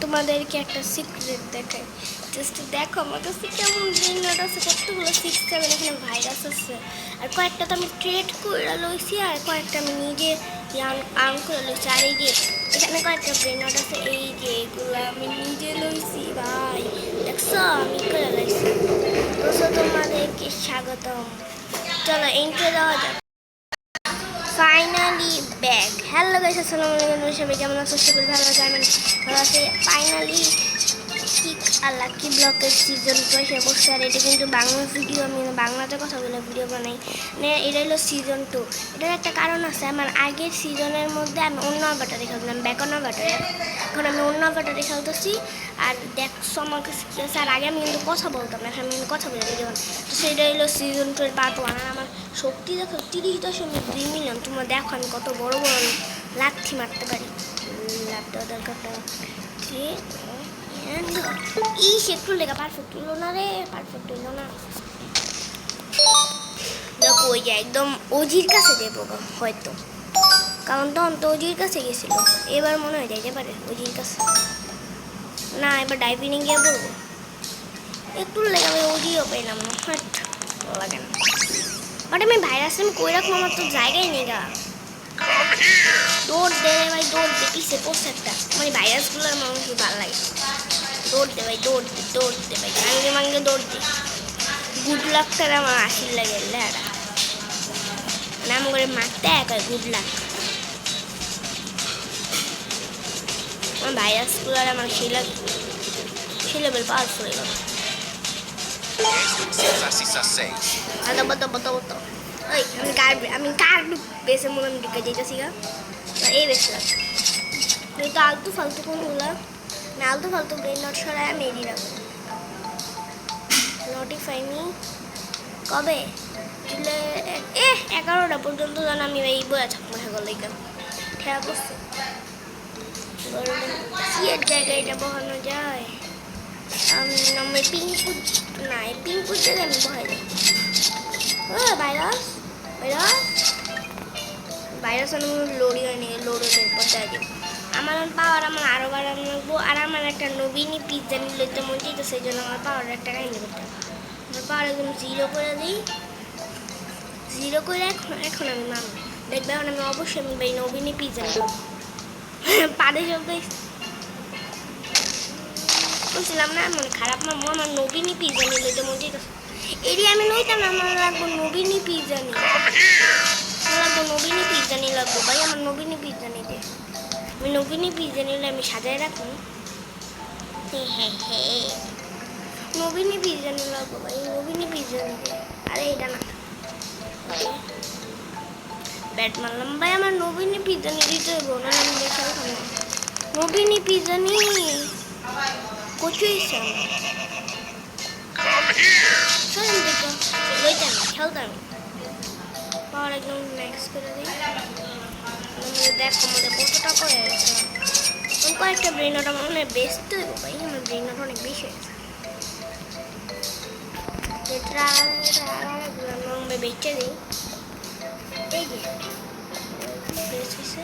তোমাদেরকে একটা সিক্রেট দেখাই। জাস্ট দেখো আমার কাছে কেমন ব্রেন নট আছে, কতগুলো 6-7 এখানে ভাইরাস আছে। আর কয়েকটা তো আমি ট্রেড করে লইছি, আর কয়েকটা আমি নিজে আর্ন করে লইছি। আর এই যে এখানে কয়েকটা ব্রেন নট আছে, এই যে এগুলো আমি নিজে লইছি ভাই, দেখছো আমি করে লইছি। তো তোমাদেরকে স্বাগতম, চলো এন্ট্রি দেওয়া যাক। Finally back. হ্যালো গাইস, আসসালামু আলাইকুম, সবাই কেমন আছো? সকল ভালো আছে, আমি ভালো আছি। ফাইনালি কিক আর লাকি ব্লকের সিজন 2 এসে বসছে। আর এটা কিন্তু বাংলা ভিডিও, আমি বাংলাতে কথা বলে ভিডিও বানাই। মানে এটা হলো সিজন 2। এটার একটা কারণ আছে, আমার আগের সিজনের মধ্যে আমি অন্য ব্যাটারে খেলতাম, ব্যাকনা ব্যাটারে। এখন আমি অন্য ব্যাটারে খেলতেছি। আর দেখছো আমার কাছে কী আছে, আর আগে আমি কিন্তু কথা বলতাম, এখন আমি কিন্তু কথা বলে ভিডিও বানাই। তো সেটা হলো সিজন 2 এর পার্ট 1। আর আমার শক্তি দেখো 30.2 মিলিয়ন। তোমরা দেখো আমি কত বড় বড় লাথি মারতে পারি। লাভটা দরকারটা একটু লেখা পারফেক্ট হলো না রে, পারফেক্ট হলো না। দেখো ওই যে একদম অজির কাছে দেবো হয়তো, কারণ তখন তো অজির কাছে গেছিল। এবার মনে হয় যাইতে পারে অজির কাছে। না, এবার ডাইভিনিং গিয়ে বলবো। একটু লেখা আমি অজিও পেলাম না, হাট লাগে না। বাট আমি ভাইরাস আমি কই রাখবো, আমার তো জায়গায় নেই গা। দৌড় দে ভাই, দৌড় দে, পিসে পোস্ট একটা। আমার ভাইরাসগুলোর মানুষ ভালো লাগে। দৌড় দে ভাই, দৌড় দে, দৌড় দে ভাই, মাঙ্গে মাঙ্গে দৌড় দে। গুড লাকটা আমার আশির লাগে লেড়া, নাম করে মারতে একা গুড লাক। আমার ভাইরাসগুলোর আমার সেই লেভেল পাওয়ারফুল হয়ে গেল। আমি কার বেসে মনে আমি ঢুকে যেতেছি গা, এই বেশ লাগে। তো আলতু ফালতু কোনগুলো না, আলতু ফালতু ব্রেন নট সরাই আমি এড়িয়ে রাখবো। নোটিফাই মি কবে দিলে 11টা পর্যন্ত যেন আমি এই বইয়া থাকবো। হ্যাঁ লেখা খেয়া করছি সিয়ের জায়গায় এটা বহানো যায়। আমি পিঙ্কু না, পিঙ্কুর জায়গায় আমি বহাই যাই। ও ভাইরাস ভাইরাস ভাইরাস আমি লোডই হয়নি, লোড হলে পর্যায়ে দিব। আমার পাওয়ার আমার আরও বাড়ানো লাগবো। আর আমার একটা নবীনী পিৎজা নিলে তো মন চাইতো, সেই জন্য আমার পাওয়ার একটা কাহিনী করতে হবে। আমার পাওয়ার একদম 0 করে দিই, 0 করে এখন আমি মানব দেখবে। এখন আমি অবশ্যই আমি ভাই নবীনী পিৎজা নিব। পারে সব বলছিলাম না, মনে খারাপ মামু, আমার নবীনী পিৎজা নিলে তো মন চাইতো। এরই আমি নইতাম, আমার লাগবো নবীনী পিৎজা নিয়ে, আমার লাগবো নবীনী পিৎজা নিয়ে লাগবো ভাই। আমার নবীনী পিৎজা নিতে, আমি নবীনী পিৎজা নিলে আমি সাজায় রাখবো। হ্যাঁ নবীনী পিৎজা নিয়ে লাগবো ভাই, নবীনী পিৎজা নিতে। আরে এটা না, ব্যাট মারলাম ভাই। আমার নবীনী পিৎজা নিয়ে দিতে হইব না, আমি দেখাল খাবো নবীনী পিৎজা নিয়ে কচু হয়েছে আমার দেখো লইতাম খেলতাম। পাওয়ার একদম ম্যাক্স করে দিই। দেখো আমাদের কত টাকা হয়ে গেছে। কয়েকটা ব্রেন নট আমার মনে হয় বেস্ট হইব ভাই, আমার ব্রেন নট অনেক বেশি হয়েছে। বেচে দিই, এই যে বেশ হয়েছে।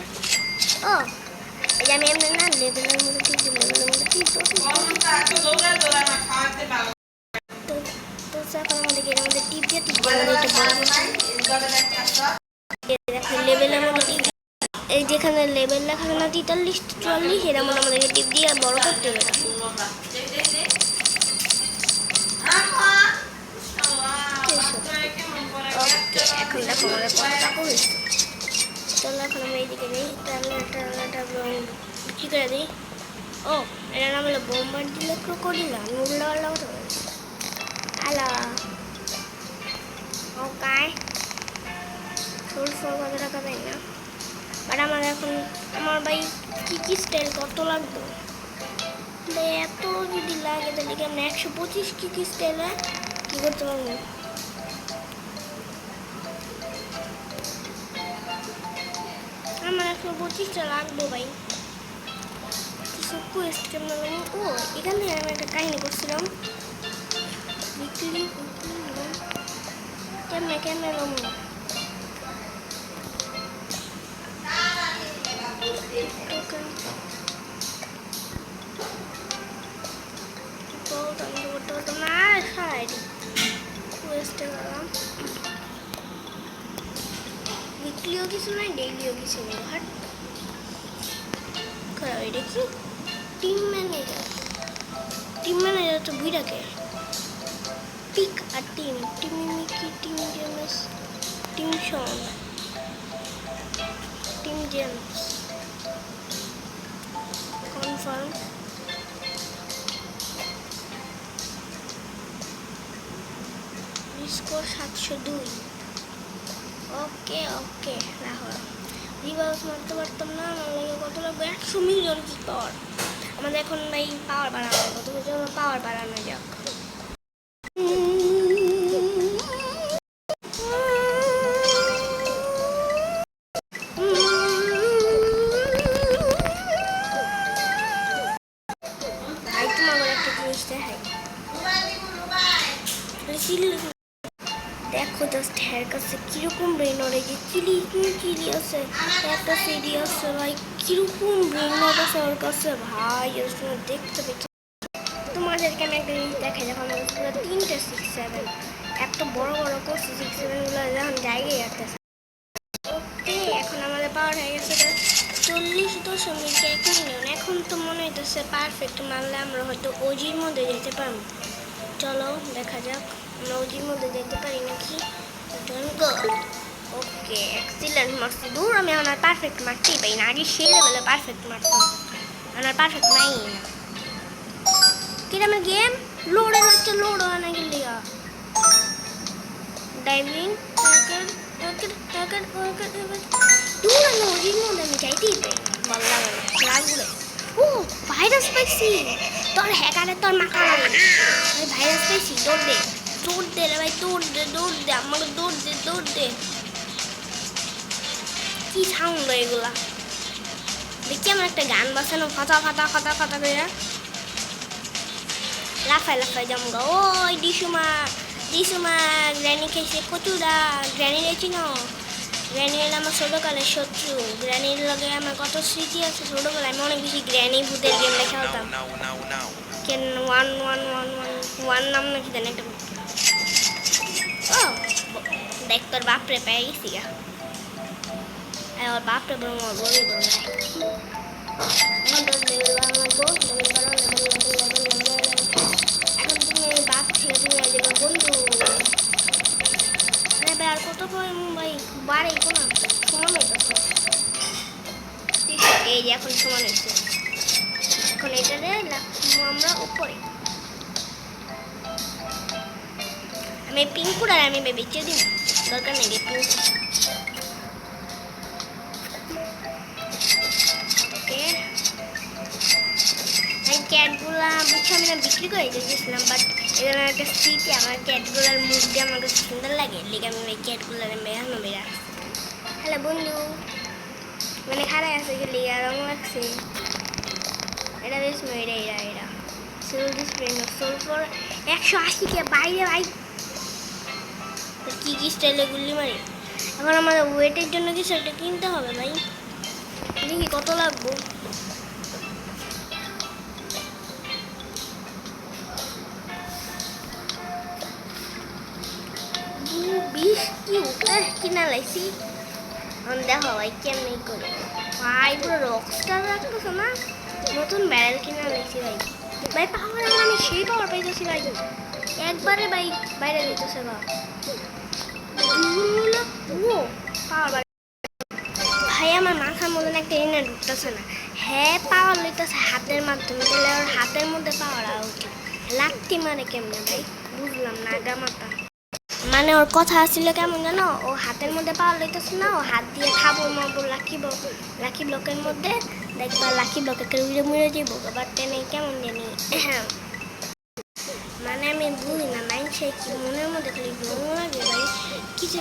ও এই যে আমি এমনি না লেভেলের মধ্যে ঠিক লেভেলের মধ্যে ঠিক তো এখন আমাদেরকে এর মধ্যে টিপ দিয়ে লেভেলের মধ্যে টিপ, এই যেখানে লেভেল লেখা না 43-44 এর মধ্যে আমাদেরকে টিপ দিয়ে বড় করতে হবে। এখন দেখো আমাদের কত টাকা হয়েছে। চলো এখন আমরা এইদিকে যাই, টাটা বিক্রি করে দিই। ও এটার নাম হলো বোম্বার দিলে ক্রোকোডিলা। আমি উল্টা পাল্টা কথা বলছি। হ্যালো ওকে, কত টাকা দেয় না। বাট আমার এখন আমার ভাই কী স্টাইল কত লাগতো ভাই, এত যদি লাগে তাহলে কি আমরা 125 কী স্টাইলে কী করতে পারবো। আমার 125টা লাগবো ভাই। কিছু কোয়েস্ট কেমন লাগবে। ও এখানে আমি একটা কাহিনী করছিলাম, কেমনে রেডি কোয়েস্টে গেলাম উইকলিও কিছু নাই ডেইলিও কিছু নেই হাট খারাপ এটা কি টিম ম্যানেজার তো বুইরাকে পিক আর team Mickey team James team Sean team James confirm score 702 okay রাখো রিভার্স মারতে পারতাম না আমার লাগে কত লাগবে 100 মিলিয়ন কি পাওয়ার আমাদের এখন ভাই পাওয়ার বাড়ানো কত পাওয়ার বাড়ানো যাক দেখো জাস্ট হেয়ার কাছে কিরকম ব্রেন ওরে যে চিলি আছে একটা সিডি আছে ভাই কিরকম ব্রেন আছে ওর কাছে ভাই দেখতে পেয়েছি তোমাদেরকে আমি একটা জিনিস দেখাই যখন পুরো 3টে 6-7 একটা বড় করছে 6-7 গুলো যখন জায়গায় আসতেছে ওকে এখন আমাদের পাওয়ার হয়ে গেছে 40.1 মিলিয়ন এখন তো মনে হইতেছে পারফেক্ট মারলে আমরা হয়তো ওজির মধ্যে যেতে পারবো চলো দেখা যাক আমরা ওজির মধ্যে যেতে পারি নাকি ওকে এক্সিলেন্ট মারছি দূর আমি আমার পারফেক্ট মারতেই পাই না আগে সেই লেভেলে পারফেক্ট মারতাম আমার পারফেক্ট নাই না কিরমের গেম লোড হয় না গেলে ডাইভিং দূর আমি ওজির মধ্যে আমি চাইতেই পাই ভালো লাগে না ক্লাসগুলো ও ভাইরাস পাইছি তোর হ্যাকারের তোর মাথা লাগে ভাইরাস পাইছি দৌড় দে রে ভাই দৌড় দে আমাকে দৌড় দে কি সাউন্ড এগুলা দেখি আমার একটা গান বাসানো ফাতা করে লাফাই জমগা ওই দিশুমা গ্র্যানি খেয়েছে কচুরা গ্র্যানি রেছি না গ্র্যানি হলো আমার ছোটোকালের শত্রু গ্র্যানির লগে আমার কত স্মৃতি আছে ছোটোবেলায় আমি অনেক বেশি গ্র্যানি ভূতের গেমটা খেলতাম কেন 1 নাম নাকি জানি একটা ও দেখ তোর বাপরে পেয়ে গেছি গা ওর বাপরে বরং ওর বলে এখন তুমি বাপ ছিল তুমি বন্ধু আর কত ভাই বাড়ে কোনো সমান হইতেছে এই যে এখন সমান হয়েছে এখন এটারে আমরা উপরে আমি পিঙ্কুর আর আমি বেঁচে দিই দরকার নেই রে পিঙ্কু ওকে আমি ক্যাটগুলা বুঝছি আমি না বিক্রি করে দিয়েছিলাম বাট এখানে একটা স্মৃতি আমার ক্যাটগুলার মুখ দিয়ে আমার কাছে সুন্দর লাগে লেগে আমি ওই ক্যাটগুলার এখনো বেড়ে হ্যালো বন্ধু মানে খারাপ আছে গেলে রং লাগছে এটা বেশ এরা সোলফর 180 কে বাইরে ভাই কি স্টাইলে গুলি মারি এখন আমাদের ওয়েটের জন্য কিছু একটা কিনতে হবে ভাই দেখি কত লাগবো কিনা লাইছি দেখো ভাই কেমনি করে ভাই পুরো রকস্টার রাখতেছো না নতুন ব্যারেল কিনা লাইছি ভাই পাওয়ার আমি সেই পাওয়ার পাইতেছি ভাই একবারে ভাই বাইরে দিতেছে বা পাওয়ার ভাই আমার মাথার মধ্যে একটা এনে ঢুকতেছে না হ্যাঁ পাওয়ার লইতেছে হাতের মাধ্যমে তাহলে ওর হাতের মধ্যে পাওয়ার আউট লাত্তি মানে কেমনে ভাই বুঝলাম না আগা মাথা মানে ওর কথা আসছিল কেমন জানো ও হাতের মধ্যে পাওয়ার লইতেছে না ও হাত দিয়ে খাবো মাবো লাকি ব্লকের মধ্যে দেখবা লাকি ব্লকে উড়ে মুড়ে যাবো বাট টেনে কেমন জানি মানে আমি বুঝি না মাইন্ড সে কি মনের মধ্যে খালি ড্রোন লাগে ভাই কিছু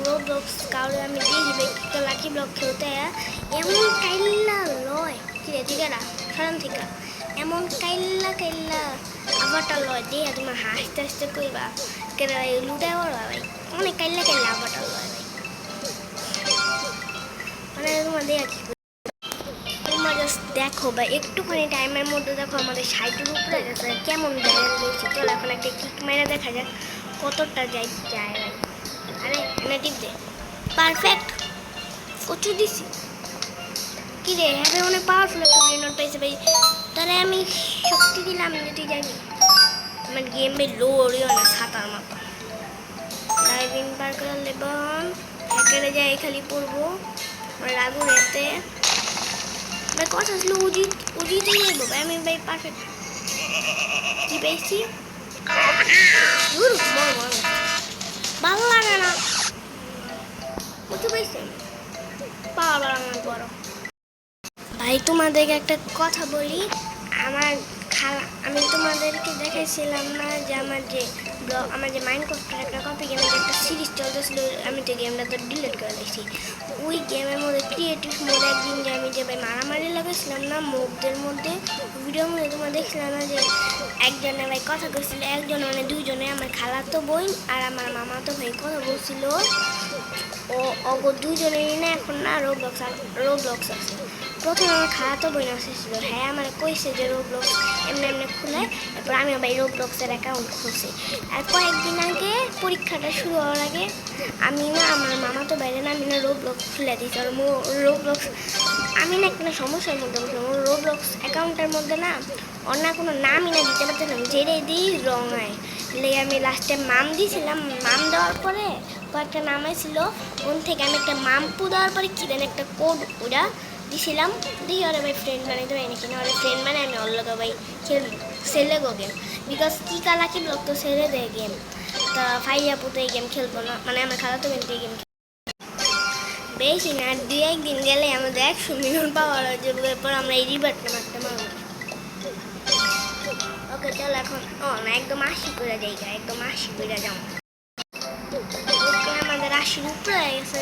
রোবলক্স কাউরে আমি দেখি ভাই তো লাকি ব্লক খেলতে এমন কাইল্লা লয় জিগারা সারান থেকে এমন কাইল্লা আবারটা লয় দিয়ে তোমার হাসতে কইবা কেরা লুটাই পড়বা ভাই অনেক কাইল্লা আবারটা লয় ভাই মানে তোমার দেখা কি তোমার জাস্ট দেখো ভাই একটুখানি টাইমের মধ্যে দেখো আমাদের 60-এর উপরে গেছে কেমন ভাইরাল হয়েছে। চলো এখন একটা কিক মেরে দেখা যাক কতটা যায় যায় ভাই। আরে এনে টিপ দে পারফেক্ট কচু দিছি কি রে হ্যাঁ অনেক পাওয়ারফুল একটা ব্রেনর পাইছে ভাই। তাহলে আমি শক্তি দিলাম যে তুই যাবি আমার গেম ভাই লো ওরিও না ছাতার মতো ড্রাইভিং পার করে লেবন হ্যাকারে যাই খালি পড়বো লাগু রেতে ভাই কথা আসলে উজিতেই যাইবো ভাই আমি ভাই পারফেক্ট কি পেয়েছি ভালো লাগে না কচু পেয়েছি পাওয়ার বাড়ানোর বড় ভাই তোমাদেরকে একটা কথা বলি আমার আমি তোমাদেরকে দেখাইছিলাম না যে আমার যে মাইনক্রাফটের একটা কপি গেমের একটা সিরিজ চলতেছিল আমি তো গেমটা তো ডিলিট করে দিয়েছি। ওই গেমের মধ্যে ক্রিয়েটিভ মোড একদিন যে আমি যে ভাই মারামারি লাগাইছিলাম না মুখদের মধ্যে ভিডিওর মধ্যে তোমরা দেখছিলাম না যে একজনে ভাই কথা কইছিল একজন মানে দুইজনে আমার খালাতো বোন আর আমার মামাতো ভাই কথা বলছিল ও অগো দুজনেরই না এখন না রোবলক্স আছে। প্রথমে আমার খালাতো বোন আসছিল হ্যাঁ আমার কইছে যে রোবলক্স এমনি এমনি খুলে তারপর আমি ভাই রোবলক্সের অ্যাকাউন্ট খুলছি। আর কয়েকদিন আগে পরীক্ষাটা শুরু হওয়ার আগে আমি না আমার মামাতো বাইরে না আমি না রোবলক্স খুলে দিয়েছি আর রোবলক্স আমি না একটা সমস্যার মধ্যে বলছিলাম ওর রোবলক্স অ্যাকাউন্টের মধ্যে না অন্য কোনো নামই না দিতে পারছিলাম যেটা দিই রং হয় লেগে আমি লাস্টে মাম দিয়েছিলাম মাম দেওয়ার পরে কয়েকটা নাম ছিল ওন থেকে আমি একটা মাম্পু দেওয়ার পরে কি দেন একটা কোড ওরা দিছিলাম দিয়ে ওরা ভাই ফ্রেন্ড বানাইতে পারি না কিনা ওরা ফ্রেন্ড মানে আমি অল্লগা ভাই খেলবো সেলে গো গেম বিকজ কি কালা কি ব্লক তো সেলে দেয় গেম তা ফাইয়া পুতো এই গেম খেলবো না মানে আমার খালা তো কিন্তু এই গেম বেশি না 2-1 দিন গেলে আমাদের 100 মিলিয়ন পাওয়ার হয়ে যাবে এরপর আমরা এই রিবার্টটা মারতে পারবো। ওকে চল এখন ও না একদম 80 করে যাই একদম 80 করে যাও ওকে আমাদের 80 উপরে হয়ে গেছে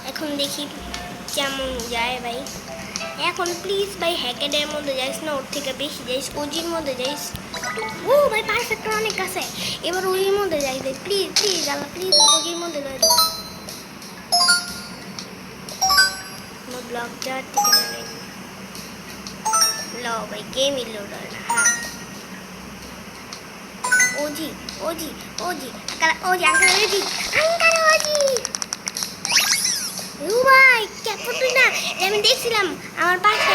এখন দেখি কেমন যায় ভাই। এখন প্লিজ ভাই হ্যাকেডের মধ্যে যাইস না ওর থেকে বেশি যাইস ওজির মধ্যে যাইস ও ভাই পারফেক্ট অনেক আছে এবার ওজির মধ্যে যাইস ভাই প্লিজ প্লিজ আল্লাহ প্লিজ ওজির মধ্যে যাই ব্লক দেওয়ার থেকে মানে লো ভাই গেমই লোড হয় না হ্যাঁ OG OG OG OG uncle OG uncle OG ভাই কেমন তুই না আমি দেখছিলাম আমার পাশে